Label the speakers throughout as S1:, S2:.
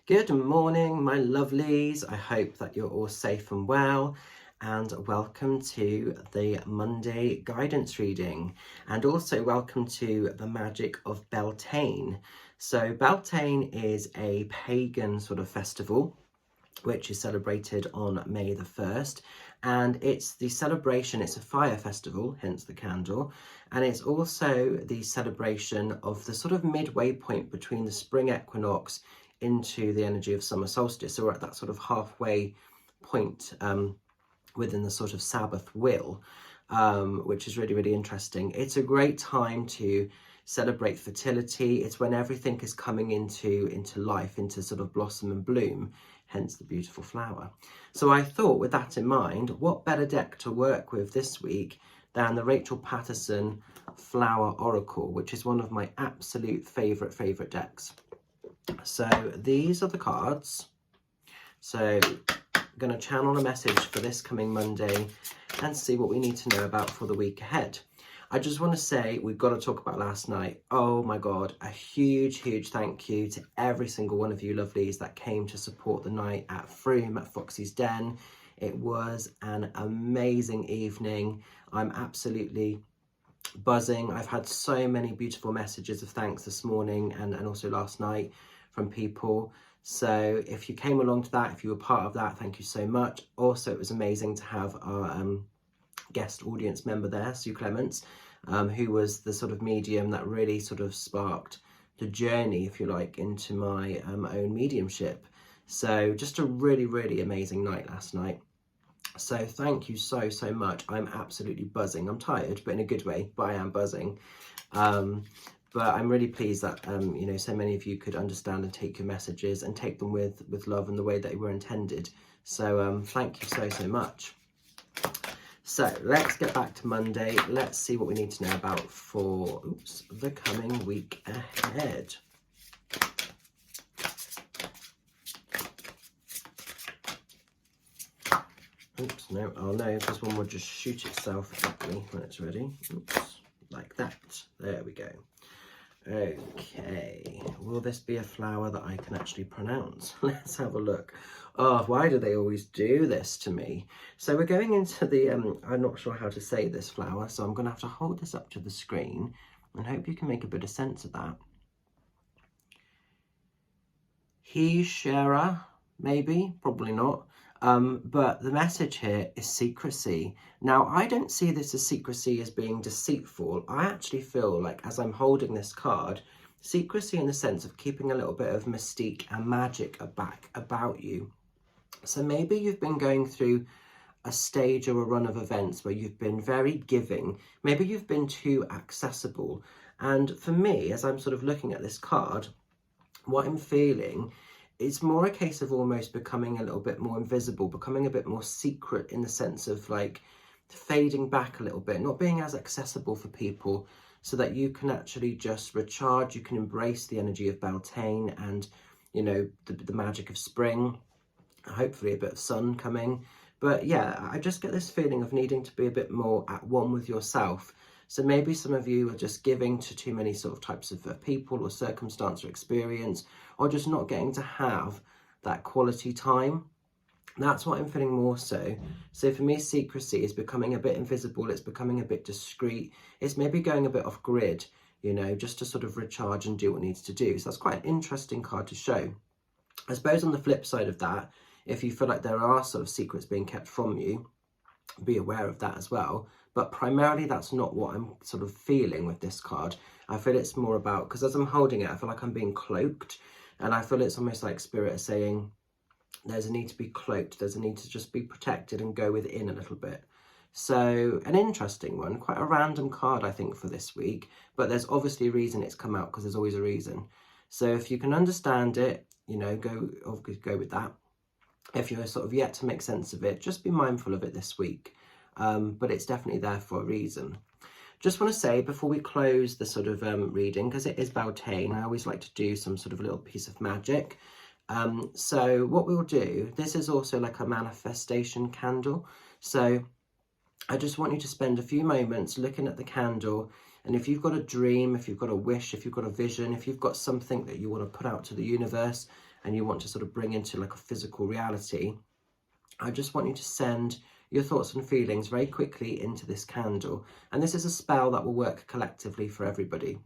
S1: Good morning, my lovelies. I hope that you're all safe and well, and welcome to the Monday guidance reading, and also welcome to the magic of Beltane. So Beltane is a pagan sort of festival which is celebrated on May the 1st, and it's the celebration, it's a fire festival, hence the candle, and it's also the celebration of the sort of midway point between the spring equinox into the energy of summer solstice. So we're at that sort of halfway point within the sort of Sabbath wheel, which is really, really interesting. It's a great time to celebrate fertility. It's when everything is coming into life, into sort of blossom and bloom, hence the beautiful flower. So I thought, with that in mind, what better deck to work with this week than the Rachel Patterson Flower Oracle, which is one of my absolute favorite decks. So these are the cards. So I'm going to channel a message for this coming Monday and see what we need to know about for the week ahead. I just want to say, we've got to talk about last night. Oh my God, a huge thank you to every single one of you lovelies that came to support the night at Froome at Foxy's Den. It was an amazing evening. I'm absolutely buzzing. I've had so many beautiful messages of thanks this morning and also last night from people. So if you came along to that, if you were part of that, thank you so much. Also, it was amazing to have our guest audience member there, Sue Clements, who was the sort of medium that really sort of sparked the journey, if you like, into my own mediumship. So just a really amazing night last night. So thank you so much. I'm absolutely buzzing. I'm tired, but in a good way, but I am buzzing. But I'm really pleased that, you know, so many of you could understand and take your messages and take them with love and the way that they were intended. So thank you so much. So let's get back to Monday. Let's see what we need to know about for the coming week ahead. Oops, no, oh no, this one will just shoot itself at me when it's ready. Oops, like that. There we go. Okay, will this be a flower that I can actually pronounce? Let's have a look. Oh, why do they always do this to me? So we're going into the, I'm not sure how to say this flower, so I'm going to have to hold this up to the screen and hope you can make a bit of sense of that. He-shera, maybe, probably not. But the message here is secrecy. Now, I don't see this as secrecy as being deceitful. I actually feel like, as I'm holding this card, secrecy in the sense of keeping a little bit of mystique and magic about you. So maybe you've been going through a stage or a run of events where you've been very giving. Maybe you've been too accessible. And for me, as I'm sort of looking at this card, what I'm feeling, it's more a case of almost becoming a little bit more invisible, becoming a bit more secret in the sense of like fading back a little bit, not being as accessible for people, so that you can actually just recharge, you can embrace the energy of Beltane and, you know, the magic of spring, hopefully a bit of sun coming. But yeah, I just get this feeling of needing to be a bit more at one with yourself. So maybe some of you are just giving to too many sort of types of people or circumstance or experience, or just not getting to have that quality time. That's what I'm feeling more so. So for me, secrecy is becoming a bit invisible. It's becoming a bit discreet. It's maybe going a bit off grid, you know, just to sort of recharge and do what needs to do. So that's quite an interesting card to show. I suppose on the flip side of that, if you feel like there are sort of secrets being kept from you, be aware of that as well. But primarily that's not what I'm sort of feeling with this card. I feel it's more about, because as I'm holding it, I feel like I'm being cloaked, and I feel it's almost like Spirit is saying there's a need to be cloaked, there's a need to just be protected and go within a little bit. So an interesting one, quite a random card I think for this week, but there's obviously a reason it's come out, because there's always a reason. So if you can understand it, you know, go with that. If you're sort of yet to make sense of it, just be mindful of it this week. But it's definitely there for a reason. Just want to say before we close the sort of reading, because it is Beltane, I always like to do some sort of little piece of magic. So what we'll do, this is also like a manifestation candle. So I just want you to spend a few moments looking at the candle, and if you've got a dream, if you've got a wish, if you've got a vision, if you've got something that you want to put out to the universe and you want to sort of bring into like a physical reality, I just want you to send your thoughts and feelings very quickly into this candle. And this is a spell that will work collectively for everybody.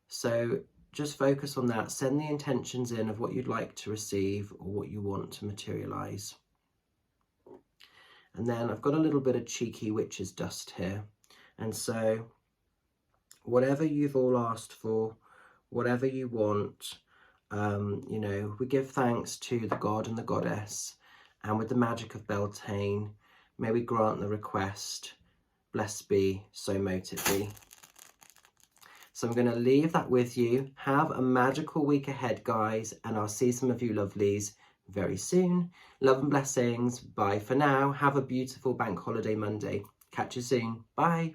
S1: So just focus on that. Send the intentions in of what you'd like to receive or what you want to materialize. And then I've got a little bit of cheeky witch's dust here. And so whatever you've all asked for, whatever you want, you know, we give thanks to the god and the goddess, and with the magic of Beltane, may we grant the request. Blessed be, so mote it be. So I'm going to leave that with you. Have a magical week ahead, guys, and I'll see some of you lovelies very soon. Love and blessings. Bye for now. Have a beautiful bank holiday Monday. Catch you soon. Bye.